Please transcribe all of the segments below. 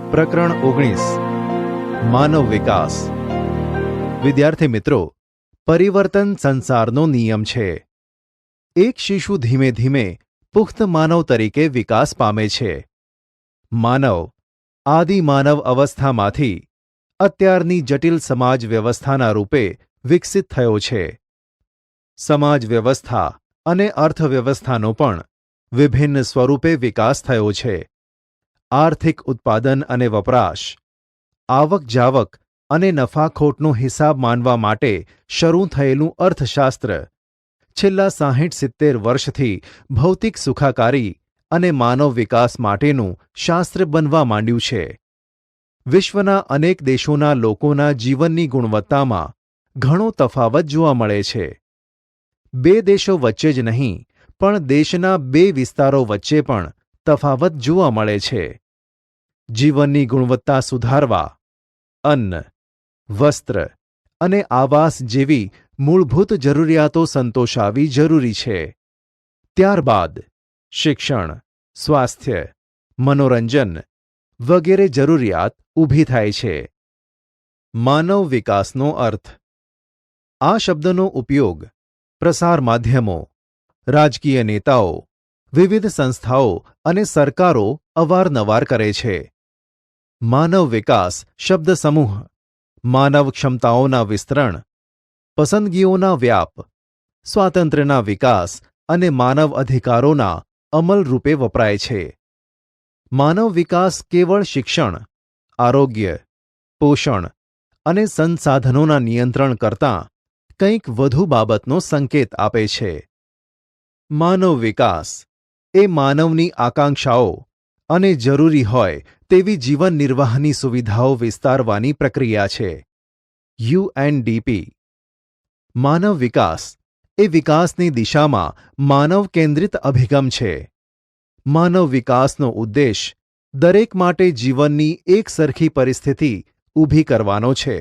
પ્રકરણ 19 માનવ વિકાસ। વિદ્યાર્થી મિત્રો, પરિવર્તન સંસારનો નિયમ છે। એક શિશુ ધીમે ધીમે પુખ્ત માનવ તરીકે વિકાસ પામે છે। માનવ આદિ માનવ અવસ્થામાંથી અત્યારની જટિલ સમાજ વ્યવસ્થાના રૂપે વિકસિત થયો છે। સમાજ વ્યવસ્થા અને અર્થવ્યવસ્થાનો પણ વિભિન્ન સ્વરૂપે વિકાસ થયો છે। આર્થિક ઉત્પાદન અને વપરાશ, આવક જાવક અને નફાખોટનો હિસાબ માનવા માટે શરૂ થયેલું અર્થશાસ્ત્ર છેલ્લા 60-70 વર્ષથી ભૌતિક સુખાકારી અને માનવ વિકાસ માટેનું શાસ્ત્ર બનવા માંડ્યું છે। વિશ્વના અનેક દેશોના લોકોના જીવનની ગુણવત્તામાં ઘણો તફાવત જોવા મળે છે। બે દેશો વચ્ચે જ નહીં, પણ દેશના બે વિસ્તારો વચ્ચે પણ તફાવત જોવા મળે છે। જીવનની ગુણવત્તા સુધારવા અન્ન, વસ્ત્ર અને આવાસ જેવી મૂળભૂત જરૂરિયાતો સંતોષાવી જરૂરી છે। ત્યારબાદ શિક્ષણ, સ્વાસ્થ્ય, મનોરંજન વગેરે જરૂરિયાત ઊભી થાય છે। માનવ વિકાસનો અર્થ। આ શબ્દનો ઉપયોગ પ્રસાર માધ્યમો, રાજકીય નેતાઓ, વિવિધ સંસ્થાઓ અને સરકારો અવારનવાર કરે છે। માનવ વિકાસ શબ્દ સમૂહ માનવ ક્ષમતાઓના વિસ્તરણ, પસંદગીઓના વ્યાપ, સ્વાતંત્ર્યના વિકાસ અને માનવ અધિકારોના અમલ રૂપે વપરાય છે। માનવ વિકાસ કેવળ શિક્ષણ, આરોગ્ય, પોષણ અને સંસાધનોના નિયંત્રણ કરતાં કંઈક વધુ બાબતનો સંકેત આપે છે। માનવ વિકાસ એ માનવની આકાંક્ષાઓ અને જરૂરી હોય તેવી જીવન નિર્વાહની સુવિધાઓ વિસ્તારવાની પ્રક્રિયા છે। UNDP। માનવ વિકાસ એ વિકાસની દિશામાં માનવ કેન્દ્રિત અભિગમ છે। માનવ વિકાસનો ઉદ્દેશ દરેક માટે જીવનની એક સરખી પરિસ્થિતિ ઊભી કરવાનો છે,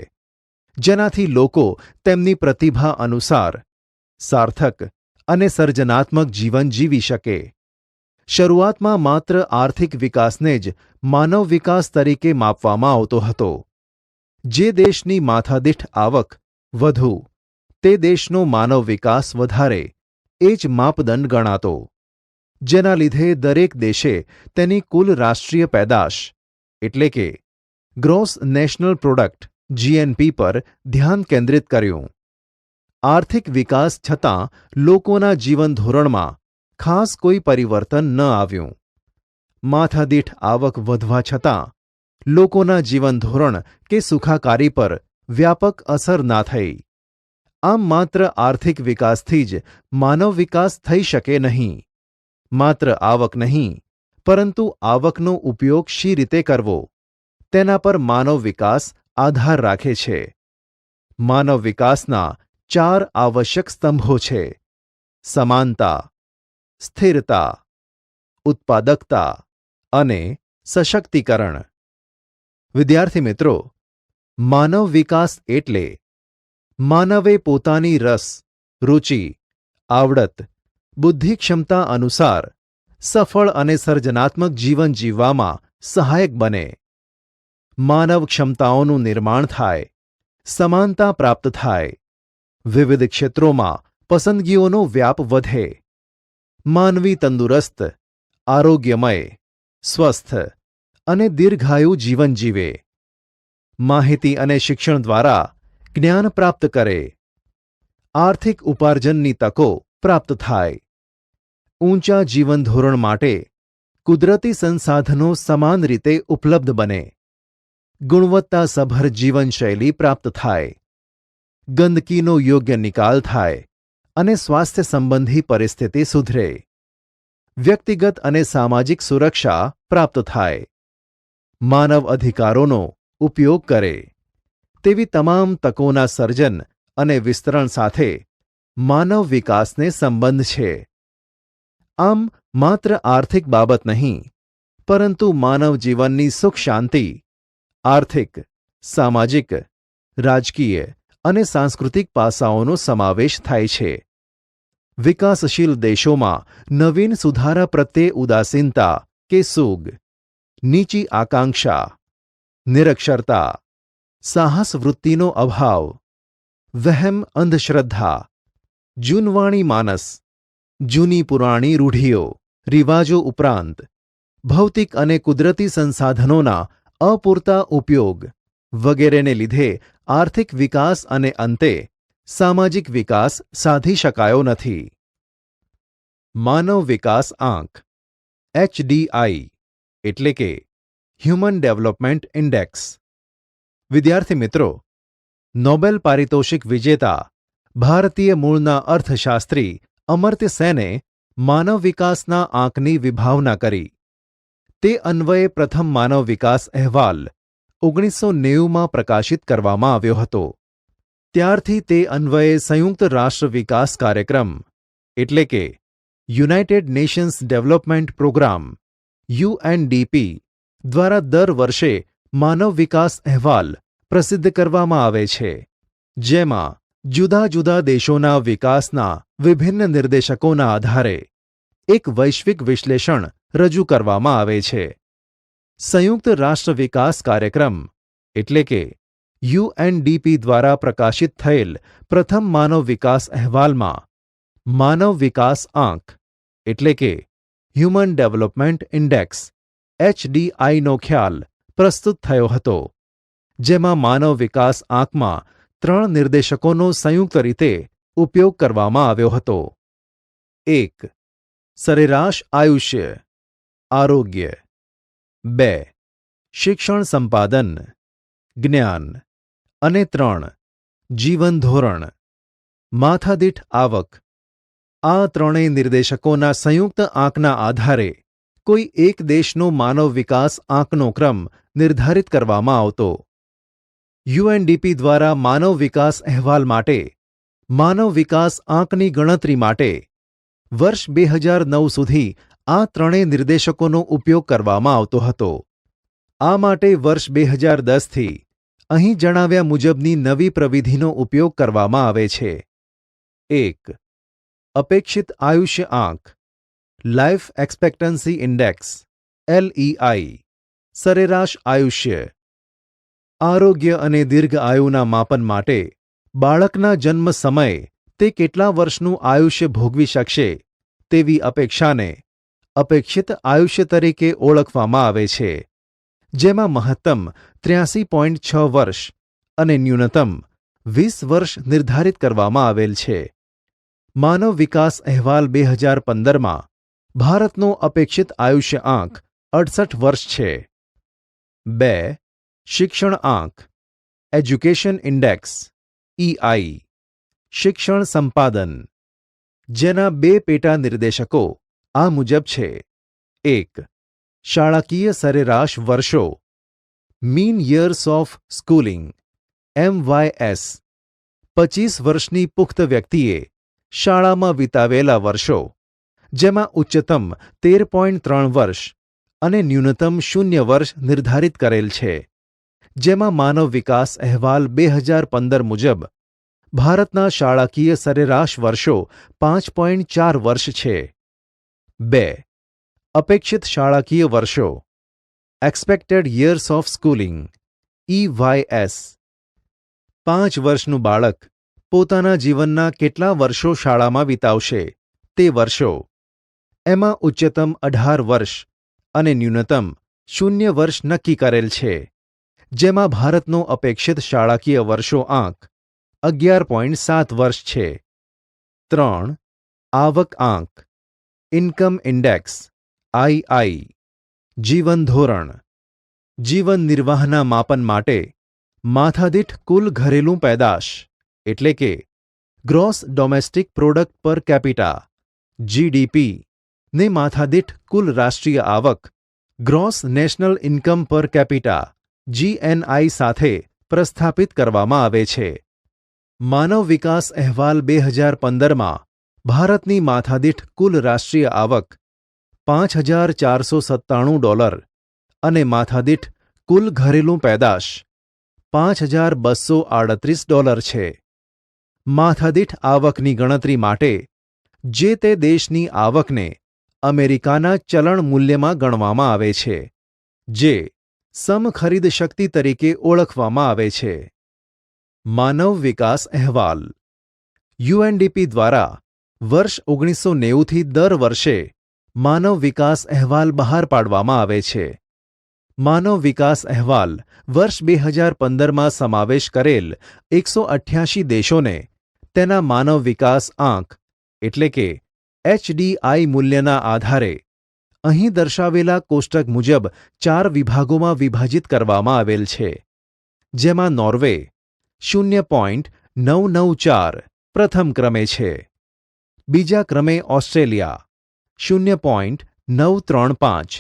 જેનાથી લોકો તેમની પ્રતિભા અનુસાર સાર્થક અને સર્જનાત્મક જીવન જીવી શકે। શરૂઆતમાં માત્ર આર્થિક વિકાસને જ માનવ વિકાસ તરીકે માપવામાં આવતો હતો। જે દેશની માથાદીઠ આવક વધુ, તે દેશનો માનવ વિકાસ વધારે એ જ માપદંડ ગણાતો, જેના લીધે દરેક દેશે તેની કુલ રાષ્ટ્રીય પેદાશ એટલે કે ગ્રોસ નેશનલ પ્રોડક્ટ GNP પર ધ્યાન કેન્દ્રિત કર્યું। આર્થિક વિકાસ છતાં લોકોના જીવન ધોરણમાં ખાસ કોઈ પરિવર્તન ન આવ્યું। માથાદીઠ આવક વધવા છતાં લોકોના જીવન ધોરણ કે સુખાકારી પર વ્યાપક અસર ના થઈ। આમ માત્ર આર્થિક વિકાસથી જ માનવ વિકાસ થઈ શકે નહીં। માત્ર આવક નહીં, પરંતુ આવકનો ઉપયોગ શી રીતે કરવો, તેના પર માનવ વિકાસ આધાર રાખે છે। માનવ વિકાસના 4 આવશ્યક સ્તંભો છે: સમાનતા, સ્થિરતા, ઉત્પાદકતા અને સશક્તિકરણ। વિદ્યાર્થી મિત્રો, માનવ વિકાસ એટલે માનવે પોતાની રસ, રુચિ, આવડત, બુદ્ધિ ક્ષમતા અનુસાર સફળ અને સર્જનાત્મક જીવન જીવવામાં સહાયક બને। માનવ ક્ષમતાઓનું નિર્માણ થાય, સમાનતા પ્રાપ્ત થાય, વિવિધ ક્ષેત્રોમાં પસંદગીઓનો વ્યાપ વધે, માનવી તંદુરસ્ત, આરોગ્યમય, સ્વસ્થ અને દીર્ઘાયુ જીવન જીવે, માહિતી અને શિક્ષણ દ્વારા જ્ઞાન પ્રાપ્ત કરે, આર્થિક ઉપાર્જનની તકો પ્રાપ્ત થાય, ઊંચા જીવન ધોરણ માટે કુદરતી સંસાધનો સમાન રીતે ઉપલબ્ધ બને, ગુણવત્તાસભર જીવનશૈલી પ્રાપ્ત થાય, ગંદકીનો યોગ્ય નિકાલ થાય અને સ્વાસ્થ્ય સંબંધી પરિસ્થિતિ સુધરે, વ્યક્તિગત અને સામાજિક સુરક્ષા પ્રાપ્ત થાય, માનવ અધિકારોનો ઉપયોગ કરે, તેવી તમામ તકોના સર્જન અને વિસ્તરણ સાથે માનવ વિકાસને સંબંધ છે। આમ માત્ર આર્થિક બાબત નહીં, પરંતુ માનવ જીવનની સુખ શાંતિ આર્થિક, સામાજિક, રાજકીય અને સાંસ્કૃતિક પાસાઓનો સમાવેશ થાય છે। વિકાસશીલ દેશોમાં નવીન સુધારા પ્રત્યે ઉદાસીનતા કે સૂગ, નીચી આકાંક્ષા, નિરક્ષરતા, સાહસ વૃત્તિનો અભાવ, વહેમ અંધશ્રદ્ધા, જૂનવાણી માનસ, જૂની પુરાણી રૂઢિઓ, રિવાજો ઉપરાંત ભૌતિક અને કુદરતી સંસાધનોના અપૂરતા ઉપયોગ વગેરેને લીધે આર્થિક વિકાસ અને અંતે સામાજિક વિકાસ સાધી શકાયો નથી. માનવ વિકાસ આંક HDI એટલે કે હ્યુમન ડેવલપમેન્ટ ઇન્ડેક્સ. વિદ્યાર્થી મિત્રો, નોબેલ પારિતોષિક વિજેતા ભારતીય મૂળના અર્થશાસ્ત્રી અમર્ત્ય સેને માનવ વિકાસના આંકની વિભાવના કરી. તે અન્વયે પ્રથમ માનવ વિકાસ અહેવાલ 1990માં પ્રકાશિત કરવામાં આવ્યો હતો. ત્યારથી તે અન્વયે સંયુક્ત રાષ્ટ્ર વિકાસ કાર્યક્રમ એટલે કે United Nations Development Programme UNDP દ્વારા દર વર્ષે માનવ વિકાસ અહેવાલ પ્રસિદ્ધ કરવામાં આવે છે, જેમાં જુદા જુદા દેશોના વિકાસના વિભિન્ન નિર્દેશકોના આધારે એક વૈશ્વિક વિશ્લેષણ રજૂ કરવામાં આવે છે. સંયુક્ત રાષ્ટ્ર વિકાસ કાર્યક્રમ એટલે કે UNDP દ્વારા પ્રકાશિત થયેલ પ્રથમ માનવ વિકાસ અહેવાલમાં માનવ વિકાસ આંક એટલે કે હ્યુમન ડેવલપમેન્ટ ઇન્ડેક્સ HDIનો ખ્યાલ પ્રસ્તુત થયો હતો, જેમાં માનવ વિકાસ આંકમાં 3 નિર્દેશકોનો સંયુક્ત રીતે ઉપયોગ કરવામાં આવ્યો હતો. 1. સરેરાશ આયુષ્ય આરોગ્ય. 2. શિક્ષણ સંપાદન જ્ઞાન. અને 3. જીવન ધોરણ માથાદીઠ આવક. આ ત્રણેય નિર્દેશકોના સંયુક્ત આંકના આધારે કોઈ એક દેશનો માનવ વિકાસ આંકનો ક્રમ નિર્ધારિત કરવામાં આવતો. UNDP દ્વારા માનવ વિકાસ અહેવાલ માટે માનવ વિકાસ આંકની ગણતરી માટે વર્ષ 2009 સુધી આ ત્રણેય નિર્દેશકોનો ઉપયોગ કરવામાં આવતો હતો. આ માટે વર્ષ 2010થી અહીં જણાવ્યા મુજબની નવી પ્રવિધિનો ઉપયોગ કરવામાં આવે છે. 1. અપેક્ષિત આયુષ્ય આંક લાઇફ એક્સપેક્ટન્સી ઇન્ડેક્સ LEI સરેરાશ આયુષ્ય. આરોગ્ય અને દીર્ઘ આયુના માપન માટે બાળકના જન્મ સમયે તે કેટલા વર્ષનું આયુષ્ય ભોગવી શકશે તેવી અપેક્ષાને અપેક્ષિત આયુષ્ય તરીકે ઓળખવામાં આવે છે, જેમાં મહત્તમ 83.6 વર્ષ અને ન્યૂનતમ 20 વર્ષ નિર્ધારિત કરવામાં આવેલ છે. માનવ વિકાસ અહેવાલ 2015માં ભારતનો અપેક્ષિત આયુષ્ય આંક 68 વર્ષ છે. 2. શિક્ષણ આંક એજ્યુકેશન ઇન્ડેક્સ EI શિક્ષણ સંપાદન, જેના 2 પેટા નિર્દેશકો આ મુજબ છે. 1. શાળાકીય સરેરાશ વર્ષો mean years of schooling MYS 25 વર્ષની પુખ્ત વ્યક્તિએ શાળામાં વિતાવેલા વર્ષો, જેમાં ઉચ્ચતમ 13.3 વર્ષ અને ન્યૂનતમ 0 વર્ષ નિર્ધારિત કરેલ છે, જેમાં માનવ વિકાસ અહેવાલ 2015 મુજબ ભારતના શાળાકીય સરેરાશ વર્ષો 5.4 વર્ષ છે. 2. અપેક્ષિત શાળાકીય વર્ષો expected years of schooling EYS 5 વર્ષનું બાળક પોતાના જીવનના કેટલા વર્ષો શાળામાં વિતાવશે તે વર્ષો, એમાં ઉચ્ચતમ 18 વર્ષ અને ન્યૂનતમ 0 વર્ષ નક્કી કરેલ છે, જેમાં ભારતનો અપેક્ષિત શાળાકીય વર્ષો આંક 11.7 વર્ષ છે. 3. આવક આંક ઇન્કમ ઇન્ડેક્સ II જીવન ધોરણ જીવન નિર્વાહના માપન માટે માથાદીઠ કુલ ઘરેલું પેદાશ એટલે કે ગ્રોસ ડોમેસ્ટિક પ્રોડક્ટ પર કેપિટા GDP ને માથાદીઠ કુલ રાષ્ટ્રીય આવક ગ્રોસ નેશનલ ઇન્કમ પર કેપિટા GNI સાથે પ્રસ્થાપિત કરવામાં આવે છે. માનવ વિકાસ અહેવાલ 2015માં ભારતની માથાદીઠ કુલ રાષ્ટ્રીય આવક $5,497 અને માથાદીઠ કુલ ઘરેલું પેદાશ $5,238 છે. માથાદીઠ આવકની ગણતરી માટે જે તે દેશની આવકને અમેરિકાના ચલણ મૂલ્યમાં ગણવામાં આવે છે, જે સમખરીદ શક્તિ તરીકે ઓળખવામાં આવે છે. માનવ વિકાસ અહેવાલ યુએનડીપી દ્વારા વર્ષ 1990થી દર વર્ષે માનવ વિકાસ અહેવાલ બહાર પાડવામાં આવે છે. માનવ વિકાસ અહેવાલ વર્ષ 2015માં સમાવેશ કરેલ 188 દેશોને તેના માનવ વિકાસ આંક એટલે કે HDI મૂલ્યના આધારે અહીં દર્શાવેલા કોષ્ટક મુજબ 4 વિભાગોમાં વિભાજિત કરવામાં આવેલ છે, જેમાં નોર્વે 0.994 પ્રથમ ક્રમે છે, બીજા ક્રમે ઓસ્ટ્રેલિયા 0.935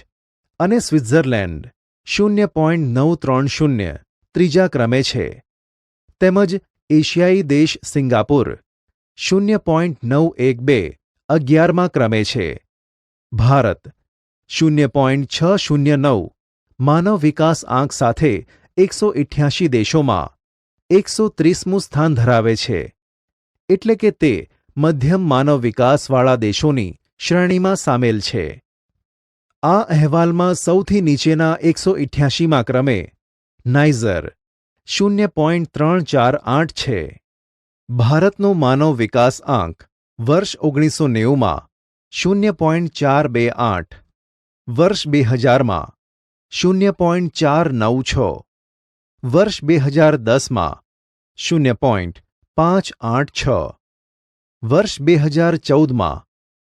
અને સ્વિટ્ઝરલેન્ડ 0.930 ત્રીજા ક્રમે છે, તેમજ એશિયાઈ દેશ સિંગાપુર 0.912 11મા ક્રમે છે. ભારત 0.609 માનવ વિકાસ આંક સાથે 188 દેશોમાં 130મું સ્થાન ધરાવે છે, એટલે કે તે મધ્યમ માનવ વિકાસવાળા દેશોની શ્રેણીમાં સામેલ છે. આ અહેવાલમાં સૌથી નીચેના 188મા ક્રમે નાઇજર 0.348 છે. ભારતનો માનવ વિકાસ આંક વર્ષ 1990માં 0.428, વર્ષ 2000માં 0.496, વર્ષ 2010માં 0.586, વર્ષ 2014માં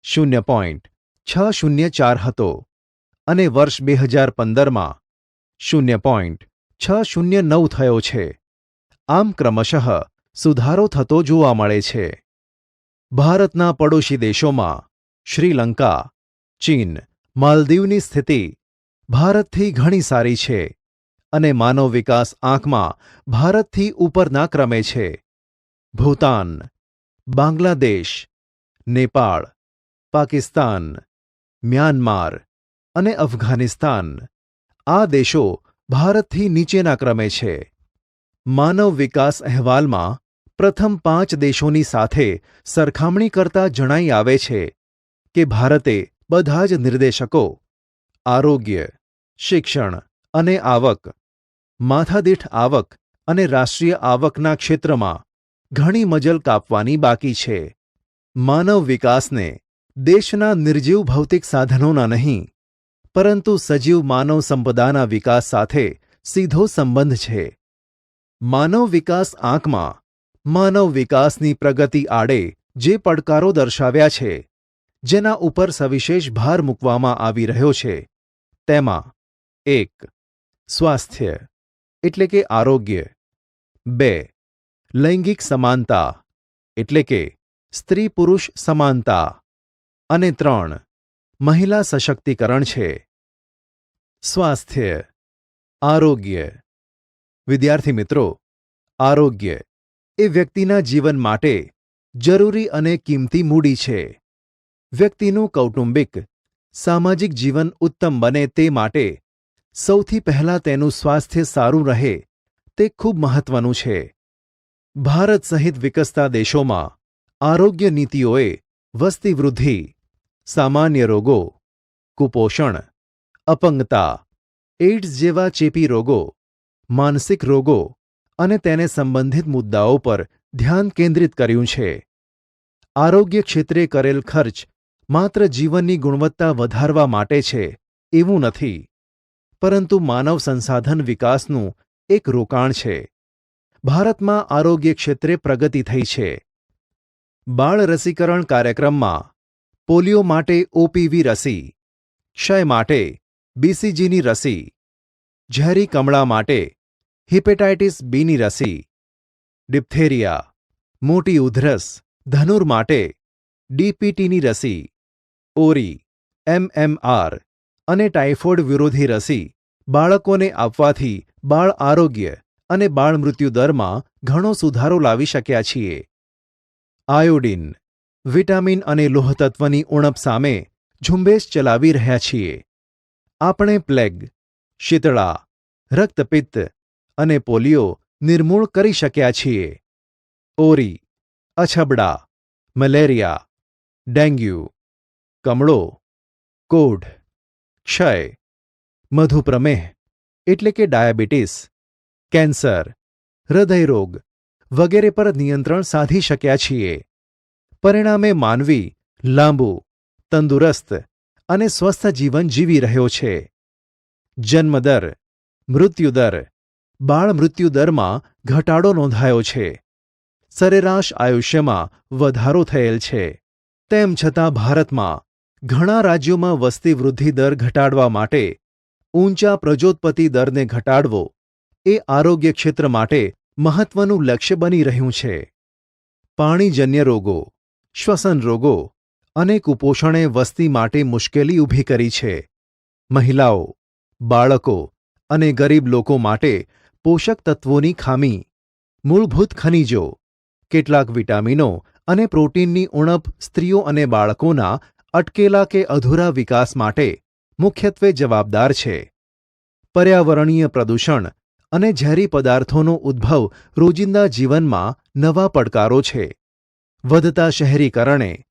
0.604 હતો અને વર્ષ 2015માં 0.609 થયો છે. આમ ક્રમશઃ સુધારો થતો જોવા મળે છે. ભારતના પડોશી દેશોમાં શ્રીલંકા, ચીન, માલદીવની સ્થિતિ ભારતથી ઘણી સારી છે અને માનવ વિકાસ આંકમાં ભારતથી ઉપરના ક્રમે છે. ભૂતાન, બાંગ્લાદેશ, નેપાળ, પાકિસ્તાન, મ્યાનમાર અને અફઘાનિસ્તાન આ દેશો ભારતથી નીચેના ક્રમે છે. માનવ વિકાસ અહેવાલમાં પ્રથમ 5 દેશોની સાથે સરખામણી કરતા જણાઈ આવે છે કે ભારતે બધા જ નિર્દેશકો આરોગ્ય, શિક્ષણ અને આવક, માથાદીઠ આવક અને રાષ્ટ્રીય આવકના ક્ષેત્રમાં ઘણી મજલ કાપવાની બાકી છે. માનવ વિકાસને દેશના નિર્જીવ ભૌતિક સાધનોના નહીં, પરંતુ સજીવ માનવ સંપદાના વિકાસ સાથે સીધો સંબંધ છે. માનવ વિકાસ આંકમાં માનવ વિકાસની પ્રગતિ આડે જે પડકારો દર્શાવ્યા છે, જેના ઉપર સવિશેષ ભાર મૂકવામાં આવી રહ્યો છે, તેમાં 1. સ્વાસ્થ્ય એટલે કે આરોગ્ય, 2. લૈંગિક સમાનતા એટલે કે સ્ત્રી પુરુષ સમાનતા અને 3. મહિલા સશક્તિકરણ છે. સ્વાસ્થ્ય, આરોગ્ય. વિદ્યાર્થી મિત્રો, આરોગ્ય એ વ્યક્તિના જીવન માટે જરૂરી અને કિંમતી મૂડી છે. વ્યક્તિનું કૌટુંબિક, સામાજિક જીવન ઉત્તમ બને તે માટે સૌથી પહેલાં તેનું સ્વાસ્થ્ય સારું રહે તે ખૂબ મહત્વનું છે. ભારત સહિત વિકસતા દેશોમાં આરોગ્ય નીતિઓએ વસ્તી વૃદ્ધિ, સામાન્ય રોગો, કુપોષણ, અપંગતા, એઇડ્સ જેવા ચેપી રોગો, માનસિક રોગો અને તેને સંબંધિત મુદ્દાઓ પર ધ્યાન કેન્દ્રિત કર્યું છે. આરોગ્ય ક્ષેત્રે કરેલ ખર્ચ માત્ર જીવનની ગુણવત્તા વધારવા માટે છે એવું નથી, પરંતુ માનવ સંસાધન વિકાસનું એક રોકાણ છે. ભારતમાં આરોગ્ય ક્ષેત્રે પ્રગતિ થઈ છે. બાળ રસીકરણ કાર્યક્રમમાં પોલિયો માટે ઓપીવી રસી, ક્ષય માટે બીસીજીની રસી, ઝેરી કમળા માટે હિપેટાઇટિસ બીની રસી, ડિપ્થેરિયા, મોટી ઉધરસ, ધનુર માટે ડીપીટીની રસી, ઓરી, MMR અને ટાઇફોઇડ વિરોધી રસી બાળકોને આપવાથી બાળ આરોગ્ય અને બાળ મૃત્યુ દરમાં ઘણો સુધારો લાવી શક્યા છીએ. આયોડિન, વિટામિન અને લોહતત્વની ઉણપ સામે ઝુંબેશ ચલાવી રહ્યા છીએ. આપણે પ્લેગ, શીતળા, રક્તપિત્ત અને પોલિયો નિર્મૂળ કરી શક્યા છીએ. ઓરી, અછબડા, મલેરિયા, ડેન્ગ્યુ, કમળો, કોઢ, ક્ષય, મધુપ્રમેહ, એટલે કે ડાયાબિટીસ, કેન્સર, હૃદયરોગ વગેરે પર નિયંત્રણ સાધી શક્યા છીએ. પરિણામે માનવી લાંબુ, તંદુરસ્ત અને સ્વસ્થ જીવન જીવી રહ્યો છે. જન્મદર, મૃત્યુદર, બાળ મૃત્યુદરમાં ઘટાડો નોંધાયો છે. સરેરાશ આયુષ્યમાં વધારો થયેલ છે. તેમ છતાં ભારતમાં ઘણા રાજ્યોમાં વસ્તી વૃદ્ધિ દર ઘટાડવા માટે ઊંચા પ્રજોત્પત્તિ દરને ઘટાડવો એ આરોગ્ય ક્ષેત્ર માટે મહત્વનું લક્ષ્ય બની રહ્યું છે. પાણીજન્ય રોગો, શ્વસન રોગો અને કુપોષણે વસ્તી માટે મુશ્કેલી ઊભી કરી છે. મહિલાઓ, બાળકો અને ગરીબ લોકો માટે પોષક તત્વોની ખામી, મૂળભૂત ખનિજો, કેટલાક વિટામિનો અને પ્રોટીનની ઉણપ સ્ત્રીઓ અને બાળકોના અટકેલા કે અધૂરા વિકાસ માટે મુખ્યત્વે જવાબદાર છે. પર્યાવરણીય પ્રદૂષણ અને ઝેરી પદાર્થોનો ઉદ્ભવ રોજિંદા જીવનમાં નવા પડકારો છે. વધતા શહેરીકરણે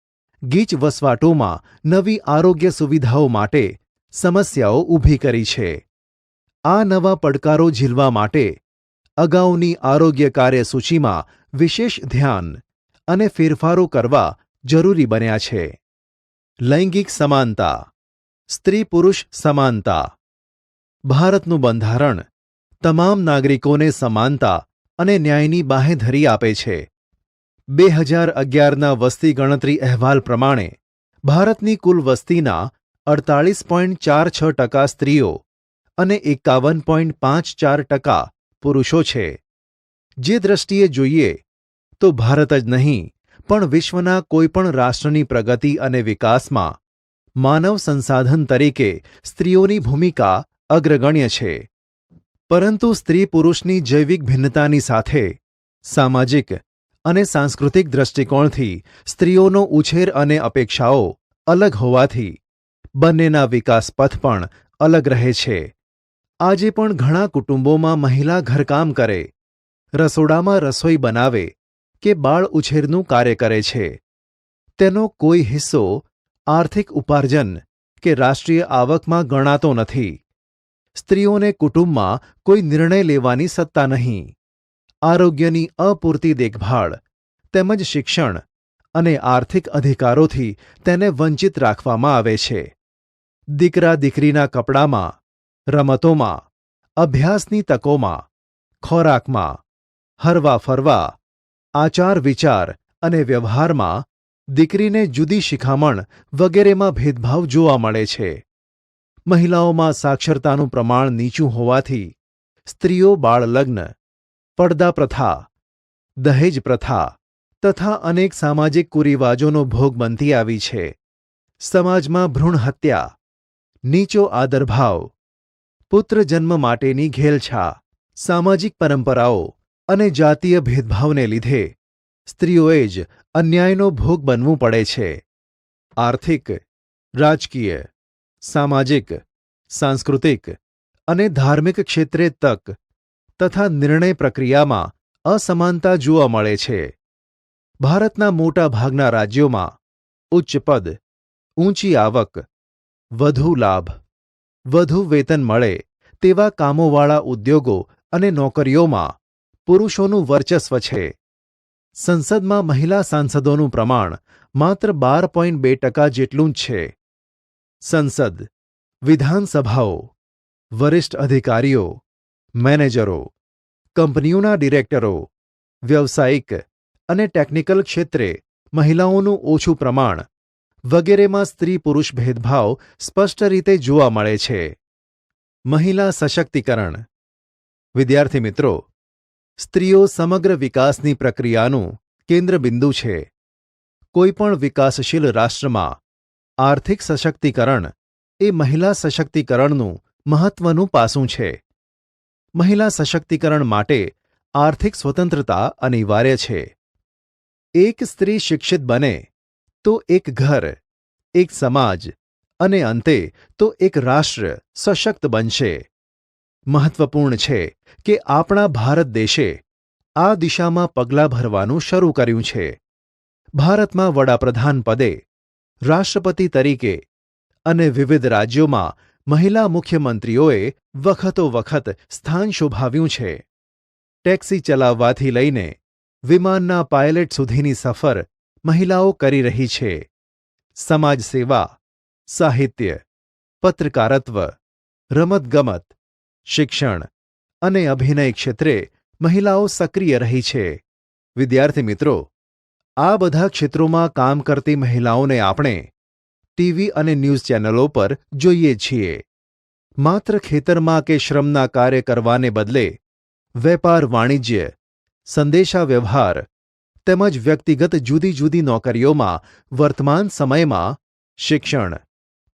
ગીચ વસવાટોમાં નવી આરોગ્ય સુવિધાઓ માટે સમસ્યાઓ ઊભી કરી છે. આ નવા પડકારો ઝીલવા માટે અગાઉની આરોગ્ય કાર્યસૂચિમાં વિશેષ ધ્યાન અને ફેરફારો કરવા જરૂરી બન્યા છે. લૈંગિક સમાનતા, સ્ત્રી પુરુષ સમાનતા. ભારતનું બંધારણ તમામ નાગરિકોને સમાનતા અને ન્યાયની બાંહેધરી આપે છે. 2011ના વસ્તી ગણતરી અહેવાલ પ્રમાણે ભારતની કુલ વસ્તીના 48.46% સ્ત્રીઓ અને 51.54% પુરુષો છે. જે દ્રષ્ટિએ જોઈએ તો ભારત જ નહીં પણ વિશ્વના કોઈપણ રાષ્ટ્રની પ્રગતિ અને વિકાસમાં માનવ સંસાધન તરીકે સ્ત્રીઓની ભૂમિકા અગ્રગણ્ય છે. પરંતુ સ્ત્રી પુરુષની જૈવિક ભિન્નતાની સાથે સામાજિક અને સાંસ્કૃતિક દૃષ્ટિકોણથી સ્ત્રીઓનો ઉછેર અને અપેક્ષાઓ અલગ હોવાથી બંનેના વિકાસ પથ પણ અલગ રહે છે. આજે પણ ઘણા કુટુંબોમાં મહિલા ઘરકામ કરે, રસોડામાં રસોઈ બનાવે કે બાળ ઉછેરનું કાર્ય કરે છે. તેનો કોઈ હિસ્સો આર્થિક ઉપાર્જન કે રાષ્ટ્રીય આવકમાં ગણાતો નથી. સ્ત્રીઓને કુટુંબમાં કોઈ નિર્ણય લેવાની સત્તા નહીં. આરોગ્યની અપૂરતી દેખભાળ તેમજ શિક્ષણ અને આર્થિક અધિકારોથી તેને વંચિત રાખવામાં આવે છે. દીકરા દીકરીના કપડામાં, રમતોમાં, અભ્યાસની તકોમાં, ખોરાકમાં, હરવા ફરવા, આચાર વિચાર અને વ્યવહારમાં દીકરીને જુદી શિખામણ વગેરેમાં ભેદભાવ જોવા મળે છે. મહિલાઓમાં સાક્ષરતાનું પ્રમાણ નીચું હોવાથી સ્ત્રીઓ બાળલગ્ન, પડદા પ્રથા, દહેજ પ્રથા તથા અનેક સામાજિક કુરિવાજોનો ભોગ બનતી આવી છે. સમાજમાં ભ્રૂણ હત્યા, નીચો આદરભાવ, પુત્ર જન્મ માટેની ઘેલછા, સામાજિક પરંપરાઓ અને જાતીય ભેદભાવને લીધે સ્ત્રીઓએ જ અન્યાયનો ભોગ બનવું પડે છે. આર્થિક, રાજકીય, સામાજિક, સાંસ્કૃતિક અને ધાર્મિક ક્ષેત્રે તક તથા નિર્ણય પ્રક્રિયામાં અસમાનતા જોવા મળે છે. ભારતના મોટા ભાગના રાજ્યોમાં ઉચ્ચ પદ, ઊંચી આવક, વધુ લાભ, વધુ વેતન મળે તેવા કામોવાળા ઉદ્યોગો અને નોકરીઓમાં પુરુષોનું વર્ચસ્વ છે. સંસદમાં મહિલા સાંસદોનું પ્રમાણ માત્ર 12.2% જેટલું જ છે. સંસદ, વિધાનસભાઓ, વરિષ્ઠ અધિકારીઓ, મેનેજરો, કંપનીઓના ડિરેક્ટરો, વ્યવસાયિક અને ટેકનિકલ ક્ષેત્રે મહિલાઓનું ઓછું પ્રમાણ વગેરેમાં સ્ત્રી પુરુષ ભેદભાવ સ્પષ્ટ રીતે જોવા મળે છે. મહિલા સશક્તિકરણ. વિદ્યાર્થી મિત્રો, સ્ત્રીઓ સમગ્ર વિકાસની પ્રક્રિયાનું કેન્દ્રબિંદુ છે. કોઈપણ વિકાસશીલ રાષ્ટ્રમાં આર્થિક સશક્તિકરણ એ મહિલા સશક્તિકરણનું મહત્વનું પાસું છે. મહિલા સશક્તિકરણ માટે આર્થિક સ્વતંત્રતા અનિવાર્ય છે. એક સ્ત્રી શિક્ષિત બને તો એક ઘર, એક સમાજ અને અંતે તો એક રાષ્ટ્ર સશક્ત બનશે. મહત્વપૂર્ણ છે કે આપણા ભારત દેશે આ દિશામાં પગલાં ભરવાનું શરૂ કર્યું છે. ભારતમાં વડાપ્રધાન પદે, રાષ્ટ્રપતિ તરીકે અને વિવિધ રાજ્યોમાં મહિલા મુખ્યમંત્રીઓએ વખતોવખત સ્થાન શોભાવ્યું છે. ટેક્સી ચલાવવાથી લઈને વિમાનના પાયલટ સુધીની સફર મહિલાઓ કરી રહી છે. સમાજ સેવા, સાહિત્ય, પત્રકારત્વ, રમતગમત, શિક્ષણ અને અભિનય ક્ષેત્રે મહિલાઓ સક્રિય રહી છે. વિદ્યાર્થી મિત્રો, આ બધા ક્ષેત્રોમાં કામ કરતી મહિલાઓને આપણે ટીવી અને ન્યૂઝ ચેનલો પર જોઈએ છીએ. માત્ર ખેતરમાં કે શ્રમના કાર્ય કરવાને બદલે વેપાર વાણિજ્ય, સંદેશા વ્યવહાર તેમજ વ્યક્તિગત જુદી જુદી નોકરીઓમાં વર્તમાન સમયમાં શિક્ષણ,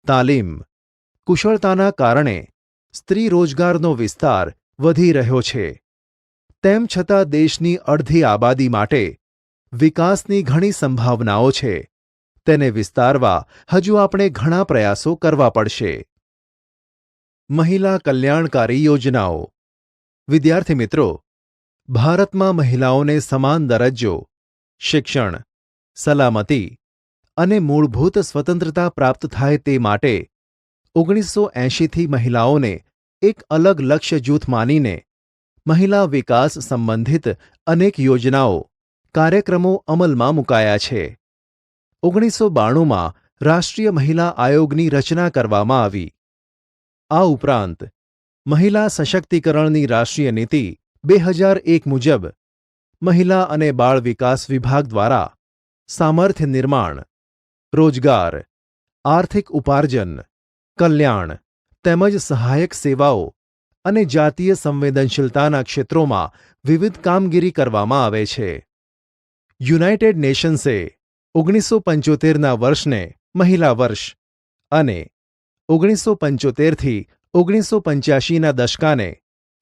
તાલીમ, કુશળતાના કારણે સ્ત્રી રોજગારનો વિસ્તાર વધી રહ્યો છે. તેમ છતાં દેશની અડધી આબાદી માટે વિકાસની ઘણી સંભાવનાઓ છે. તેને વિસ્તારવા હજુ આપણે ઘણા પ્રયાસો કરવા પડશે. મહિલા કલ્યાણકારી યોજનાઓ. વિદ્યાર્થી મિત્રો, ભારતમાં મહિલાઓને સમાન દરજ્જો, શિક્ષણ, સલામતી અને મૂળભૂત સ્વતંત્રતા પ્રાપ્ત થાય તે માટે 1980થી મહિલાઓને એક અલગ લક્ષ્ય જૂથ માનીને મહિલા વિકાસ સંબંધિત અનેક યોજનાઓ, કાર્યક્રમો અમલમાં મુકાયા છે. 1992માં રાષ્ટ્રીય મહિલા આયોગની રચના કરવામાં આવી. આ ઉપરાંત મહિલા સશક્તિકરણની રાષ્ટ્રીય નીતિ 2001 મુજબ મહિલા અને બાળ વિકાસ વિભાગ દ્વારા સામર્થ્ય નિર્માણ, રોજગાર, આર્થિક ઉપાર્જન, કલ્યાણ તેમજ સહાયક સેવાઓ અને જાતીય સંવેદનશીલતાના ક્ષેત્રોમાં વિવિધ કામગીરી કરવામાં આવે છે. યુનાઇટેડ નેશન્સે 1975ના વર્ષને મહિલા વર્ષ અને 1975થી 1985ના દશકાને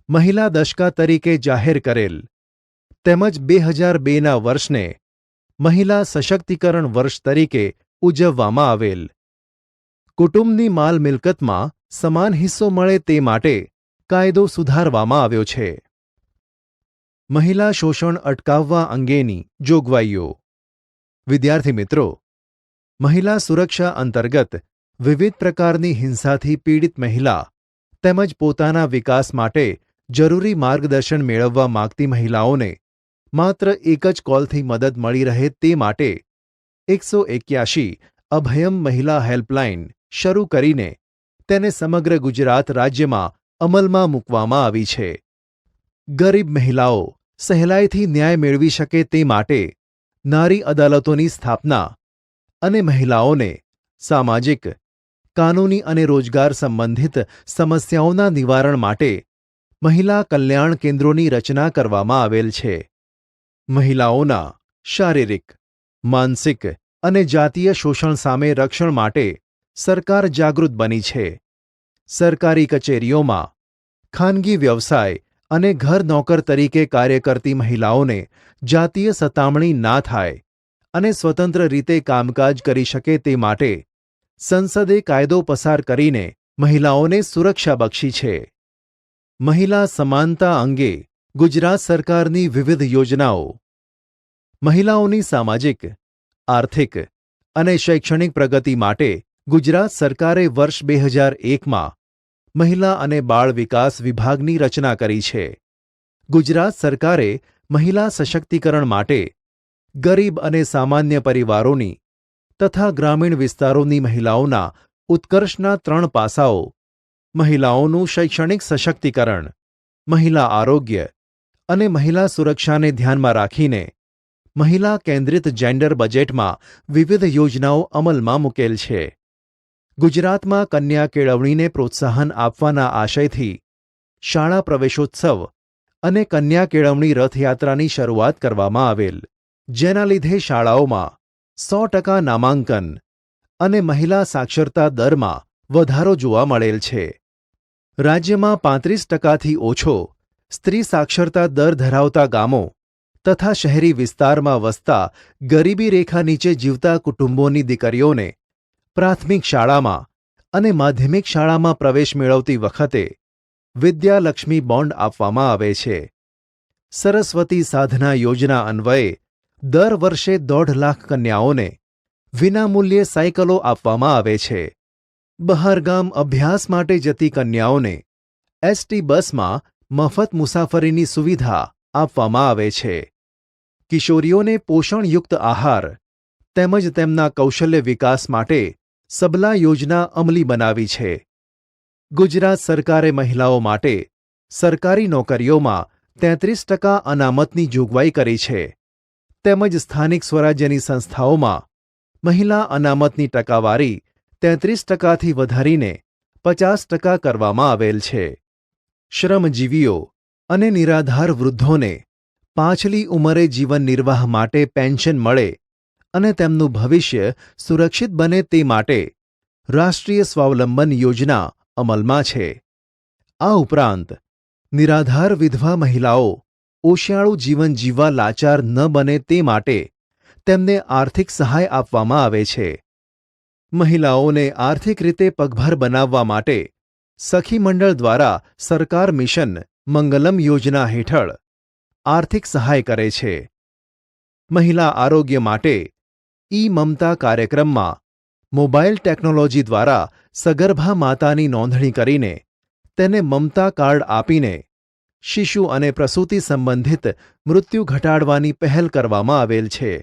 મહિલા દશકા તરીકે જાહેર કરેલ તેમજ 2002ના વર્ષને મહિલા સશક્તિકરણ વર્ષ તરીકે ઉજવવામાં આવેલ. કુટુંબની માલ મિલકતમાં સમાન હિસ્સો મળે તે માટે કાયદો સુધારવામાં આવ્યો છે. મહિલા શોષણ અટકાવવા અંગેની જોગવાઈઓ. વિદ્યાર્થી મિત્રો, મહિલા સુરક્ષા અંતર્ગત વિવિધ પ્રકારની હિંસાથી પીડિત મહિલા તેમજ પોતાના વિકાસ માટે જરૂરી માર્ગદર્શન મેળવવા માગતી મહિલાઓને માત્ર એક જ કોલથી મદદ મળી રહે તે માટે 181 અભયમ મહિલા હેલ્પલાઇન શરૂ કરીને તેને સમગ્ર ગુજરાત રાજ્યમાં અમલમાં મૂકવામાં આવી છે. ગરીબ મહિલાઓ સહેલાઈથી ન્યાય મેળવી શકે તે માટે નારી અદાલતોની સ્થાપના અને મહિલાઓને સામાજિક, કાનૂની અને રોજગાર સંબંધિત સમસ્યાઓના નિવારણ માટે મહિલા કલ્યાણ કેન્દ્રોની રચના કરવામાં આવેલ છે. મહિલાઓના શારીરિક, માનસિક અને જાતીય શોષણ સામે રક્ષણ માટે સરકાર જાગૃત બની છે. સરકારી કચેરીઓમાં, ખાનગી વ્યવસાય અને ઘર નોકર તરીકે કાર્ય કરતી મહિલાઓને જાતીય સતામણી ના થાય અને સ્વતંત્ર રીતે કામકાજ કરી શકે તે માટે સંસદે કાયદો પસાર કરીને મહિલાઓને સુરક્ષા બક્ષી છે. મહિલા સમાનતા અંગે ગુજરાત સરકારની વિવિધ યોજનાઓ. મહિલાઓની સામાજિક, આર્થિક અને શૈક્ષણિક પ્રગતિ માટે ગુજરાત સરકારે વર્ષ 2001માં મહિલા અને બાળ વિકાસ વિભાગની રચના કરી છે. ગુજરાત સરકારે મહિલા સશક્તિકરણ માટે ગરીબ અને સામાન્ય પરિવારોની તથા ગ્રામીણ વિસ્તારોની મહિલાઓના ઉત્કર્ષના 3 પાસાઓ મહિલાઓનું શૈક્ષણિક સશક્તિકરણ, મહિલા આરોગ્ય અને મહિલા સુરક્ષાને ધ્યાનમાં રાખીને મહિલા કેન્દ્રિત જેન્ડર બજેટમાં વિવિધ યોજનાઓ અમલમાં મૂકેલ છે. ગુજરાતમાં કન્યા કેળવણીને પ્રોત્સાહન આપવાના આશયથી શાળા પ્રવેશોત્સવ અને કન્યા કેળવણી રથયાત્રાની શરૂઆત કરવામાં આવેલ, જેના લીધે શાળાઓમાં 100% નામાંકન અને મહિલા સાક્ષરતા દરમાં વધારો જોવા મળેલ છે. રાજ્યમાં 35%થી ઓછો સ્ત્રી સાક્ષરતા દર ધરાવતા ગામો તથા શહેરી વિસ્તારમાં વસતા ગરીબી રેખા નીચે જીવતા કુટુંબોની દીકરીઓને પ્રાથમિક શાળામાં અને માધ્યમિક શાળામાં પ્રવેશ મેળવતી વખતે વિદ્યાલક્ષ્મી બોન્ડ આપવામાં આવે છે. સરસ્વતી સાધના યોજના અન્વયે દર વર્ષે 1.5 લાખ કન્યાઓને વિનામૂલ્યે સાયકલો આપવામાં આવે છે. બહારગામ અભ્યાસ માટે જતી કન્યાઓને એસટી બસમાં મફત મુસાફરીની સુવિધા આપવામાં આવે છે. કિશોરીઓને પોષણયુક્ત આહાર તેમજ તેમના કૌશલ્ય વિકાસ માટે સબલા યોજના અમલી બનાવી છે. ગુજરાત સરકારે મહિલાઓ માટે સરકારી નોકરીઓમાં 33% અનામતની જોગવાઈ કરી છે. તેમજ સ્થાનિક સ્વરાજ્યની સંસ્થાઓમાં મહિલા અનામતની ટકાવારી 33%થી વધારીને 50% કરવામાં આવેલ છે. શ્રમજીવીઓ અને નિરાધાર વૃદ્ધોને પાછલી ઉંમરે જીવન નિર્વાહ માટે પેન્શન મળે અને તેમનું ભવિષ્ય સુરક્ષિત બને તે માટે રાષ્ટ્રીય સ્વાવલંબન યોજના અમલમાં છે. આ ઉપરાંત નિરાધાર વિધવા મહિલાઓ ઓશિયાળું જીવન જીવવા લાચાર ન બને તે માટે તેમને આર્થિક સહાય આપવામાં આવે છે. મહિલાઓને આર્થિક રીતે પગભર બનાવવા માટે સખી મંડળ દ્વારા સરકાર મિશન મંગલમ યોજના હેઠળ આર્થિક સહાય કરે છે. મહિલા આરોગ્ય માટે મમતા કાર્યક્રમમાં મોબાઈલ ટેકનોલોજી દ્વારા સગર્ભા માતાની નોંધણી કરીને તેને મમતા કાર્ડ આપીને શિશુ અને પ્રસૂતિ સંબંધિત મૃત્યુ ઘટાડવાની પહેલ કરવામાં આવેલ છે.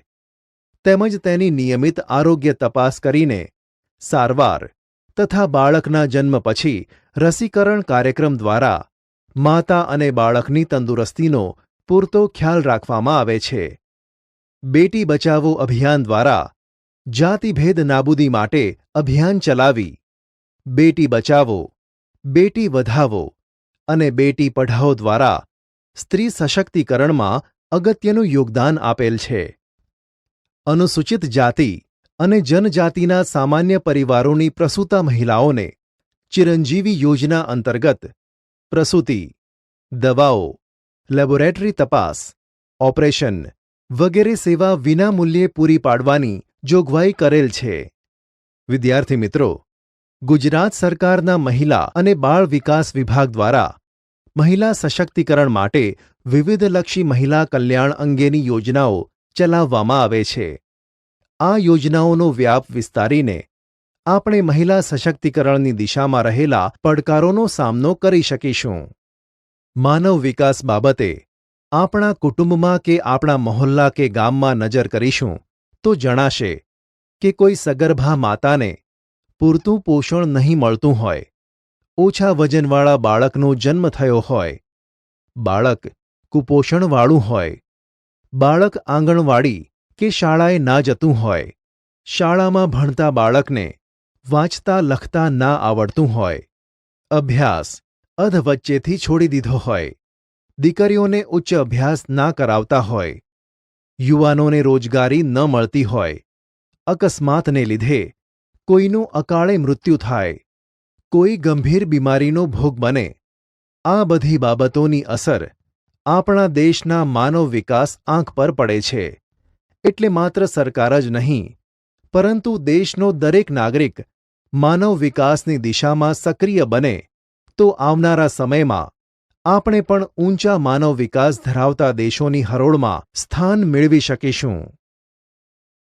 તેમજ તેની નિયમિત આરોગ્ય તપાસ કરીને સારવાર તથા બાળકના જન્મ પછી રસીકરણ કાર્યક્રમ દ્વારા માતા અને બાળકની તંદુરસ્તીનો પૂરતો ખ્યાલ રાખવામાં આવે છે. બેટી બચાવો અભિયાન દ્વારા જાતિભેદ નાબૂદી માટે અભિયાન ચલાવી બેટી બચાવો, બેટી વધાવો અને બેટી પઢાઓ દ્વારા સ્ત્રી સશક્તિકરણમાં અગત્યનું યોગદાન આપેલ છે. અનુસૂચિત જાતિ અને જનજાતિના સામાન્ય પરિવારોની પ્રસૂતા મહિલાઓને ચિરંજીવી યોજના અંતર્ગત પ્રસૂતિ, દવાઓ, લેબોરેટરી તપાસ, ઓપરેશન વગેરે સેવા વિનામૂલ્યે પૂરી પાડવાની જોગવાઈ કરેલ છે. વિદ્યાર્થી મિત્રો, ગુજરાત સરકારના મહિલા અને બાળ વિકાસ વિભાગ દ્વારા મહિલા સશક્તિકરણ માટે વિવિધલક્ષી મહિલા કલ્યાણ અંગેની યોજનાઓ ચલાવવામાં આવે છે. આ યોજનાઓનો વ્યાપ વિસ્તારીને આપણે મહિલા સશક્તિકરણની દિશામાં રહેલા પડકારોનો સામનો કરી શકીશું. માનવ વિકાસ બાબતે આપણા કુટુંબમાં કે આપણા મહોલ્લા કે ગામમાં નજર કરીશું તો જણાશે કે કોઈ સગર્ભા માતાને પૂરતું પોષણ નહીં મળતું હોય, ઓછા વજનવાળા બાળકનો જન્મ થયો હોય, બાળક કુપોષણવાળું હોય, બાળક આંગણવાડી કે શાળાએ ના જતું હોય, શાળામાં ભણતા બાળકને વાંચતા લખતા ના આવડતું હોય, અભ્યાસ અધવચ્ચેથી છોડી દીધો હોય, દીકરીઓને ઉચ્ચ અભ્યાસ ના કરાવતા હોય, યુવાનોને રોજગારી ન મળતી હોય, અકસ્માતને લીધે કોઈનું અકાળે મૃત્યુ થાય, કોઈ ગંભીર બીમારીનો ભોગ બને, આ બધી બાબતોની અસર આપણા દેશના માનવ વિકાસ આંખ પર પડે છે. એટલે માત્ર સરકાર જ નહીં, પરંતુ દેશનો દરેક નાગરિક માનવ વિકાસની દિશામાં સક્રિય બને તો આવનારા સમયમાં આપણે પણ ઊંચા માનવ વિકાસ ધરાવતા દેશોની હરોળમાં સ્થાન મેળવી શકીશું.